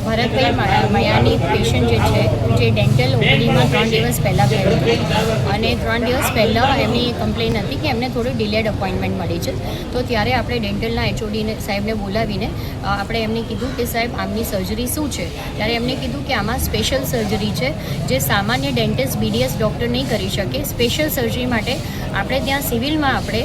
Bharatbhai મયાની patient જે dental ઓપીડીમાં 3 દિવસ પહેલાં ગયું હતું અને 3 દિવસ પહેલાં એમની કમ્પ્લેન હતી કે એમને થોડું ડિલેડ અપોઇન્ટમેન્ટ મળી છે. તો ત્યારે આપણે ડેન્ટલના એચઓડીને સાહેબને બોલાવીને આપણે એમને કીધું કે સાહેબ આમની સર્જરી શું છે. ત્યારે એમને કીધું કે આમાં સ્પેશિયલ સર્જરી છે જે સામાન્ય ડેન્ટિસ્ટ બીડીએસ ડૉક્ટર નહીં કરી શકે. સ્પેશિયલ સર્જરી માટે આપણે ત્યાં સિવિલમાં આપણે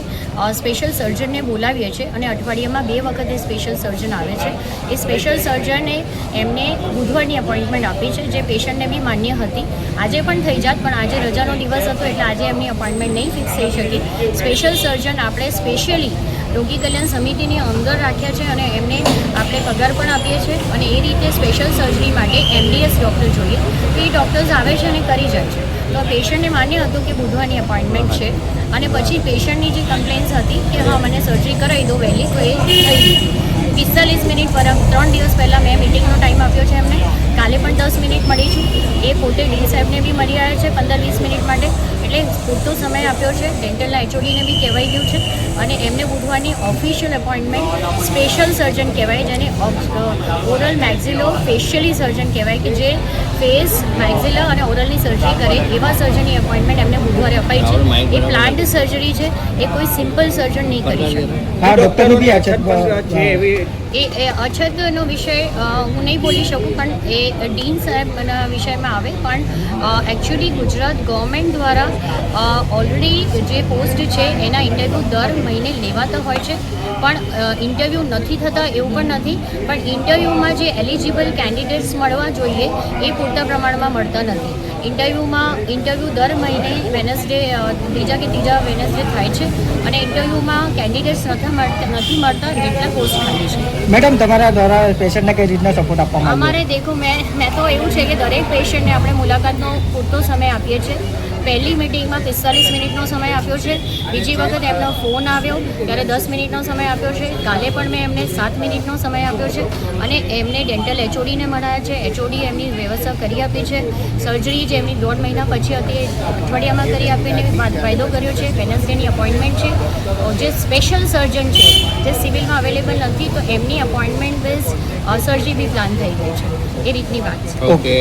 સ્પેશિયલ સર્જનને બોલાવીએ છીએ અને અઠવાડિયામાં 2 વખત એ સ્પેશિયલ સર્જન આવે છે. એ સ્પેશિયલ સર્જને એમને બુધવારની અપોઇન્ટમેન્ટ આપી છે જે પેશન્ટને બી માન્ય હતી. આજે પણ થઈ જાત પણ આજે રજાનો દિવસ હતો એટલે આજે એમની અપોઇન્ટમેન્ટ નહીં ફિક્સ થઈ શકી. સ્પેશિયલ સર્જન આપણે સ્પેશિયલી રોગી કલ્યાણ સમિતિની અંદર રાખ્યા છે અને એમને આપણે પગાર પણ આપીએ છીએ અને એ રીતે સ્પેશિયલ સર્જરી માટે એમડીએસ ડૉક્ટર જોઈએ તો એ ડૉક્ટર્સ આવે છે અને કરી જાય છે. તો પેશન્ટને માન્ય હતું કે બુધવારની અપોઇન્ટમેન્ટ છે અને પછી પેશન્ટની જે કમ્પ્લેન્સ હતી કે હા મને સર્જરી કરાવી દો વહેલી તો એ થઈ ગઈ. 45 મિનિટ પર 3 દિવસ પહેલાં મેં મિટિંગનો ટાઈમ આપ્યો છે એમને. કાલે પણ 10 મિનિટ મળી છું. એ પોતે ડી સાહેબને બી મળી આવ્યા છે 15-20 મિનિટ માટે એટલે પૂરતો સમય આપ્યો છે. ડેન્ટલના એચઓડીને બી કહેવાઈ ગયું છે અને એમને બુધવારની ઓફિશિયલ એપોઇન્ટમેન્ટ સ્પેશિયલ સર્જન કહેવાય જેને ઓરલ મેક્ઝિલો ફેશિયલી સર્જન કહેવાય કે જે ફેસ મેક્ઝિલા અને ઓરલની સર્જરી કરે એવા સર્જનની એપોઇન્ટમેન્ટ એમને બુધવારે અપાઈ છે. એ પ્લાન્ટ સર્જરી છે એ કોઈ સિમ્પલ સર્જન નહીં કરી શકે. હા ડૉક્ટરની બી અછત છે એવી એ અછતનો વિષય હું નહીં બોલી શકું પણ એ ડીન સાહેબના વિષયમાં આવે પણ એકચ્યુઅલી ગુજરાત ગવર્મેન્ટ દ્વારા ઓલરેડી જે પોસ્ટ છે એના ઇન્ટરવ્યૂ દર મહિને લેવાતા હોય છે પણ ઇન્ટરવ્યૂ નથી થતા એવું પણ નથી. પણ ઇન્ટરવ્યૂમાં જે એલિજિબલ કેન્ડિડેટ્સ મળવા જોઈએ એ પૂરતા પ્રમાણમાં મળતા નથી. ઇન્ટરવ્યૂ દર મહિને વેનસડે ત્રીજા વેનસડે થાય છે અને ઇન્ટરવ્યૂમાં કેન્ડિડેટ્સ નથી મળતા એટલા પોસ્ટ ખાલી છે. મેડમ તમારા દ્વારા પેશન્ટને કઈ રીતના સપોર્ટ આપવામાં આવે? અમારે દેખો મેં તો એવું છે કે દરેક પેશન્ટને આપણે મુલાકાતનો પૂરતો સમય આપીએ છીએ. પહેલી મિટિંગમાં 45 મિનિટનો સમય આપ્યો છે. બીજી વખત એમનો ફોન આવ્યો ત્યારે 10 મિનિટનો સમય આપ્યો છે. કાલે પણ મેં એમને 7 મિનિટનો સમય આપ્યો છે અને એમને ડેન્ટલ એચઓડીને મળ્યા છે. એચઓડી એમની વ્યવસ્થા કરી આપી છે. સર્જરી જે એમની 1.5 મહિના પછી હતી અઠવાડિયામાં કરી આપીને વાયદો કર્યો છે. વેનસડેની અપોઇન્ટમેન્ટ છે. જે સ્પેશિયલ સર્જન છે જે સિવિલમાં અવેલેબલ નથી તો એમની અપોઇન્ટમેન્ટ બેઝ સર્જરી બી પ્લાન થઈ ગઈ છે. એ રીતની વાત છે. ઓકે.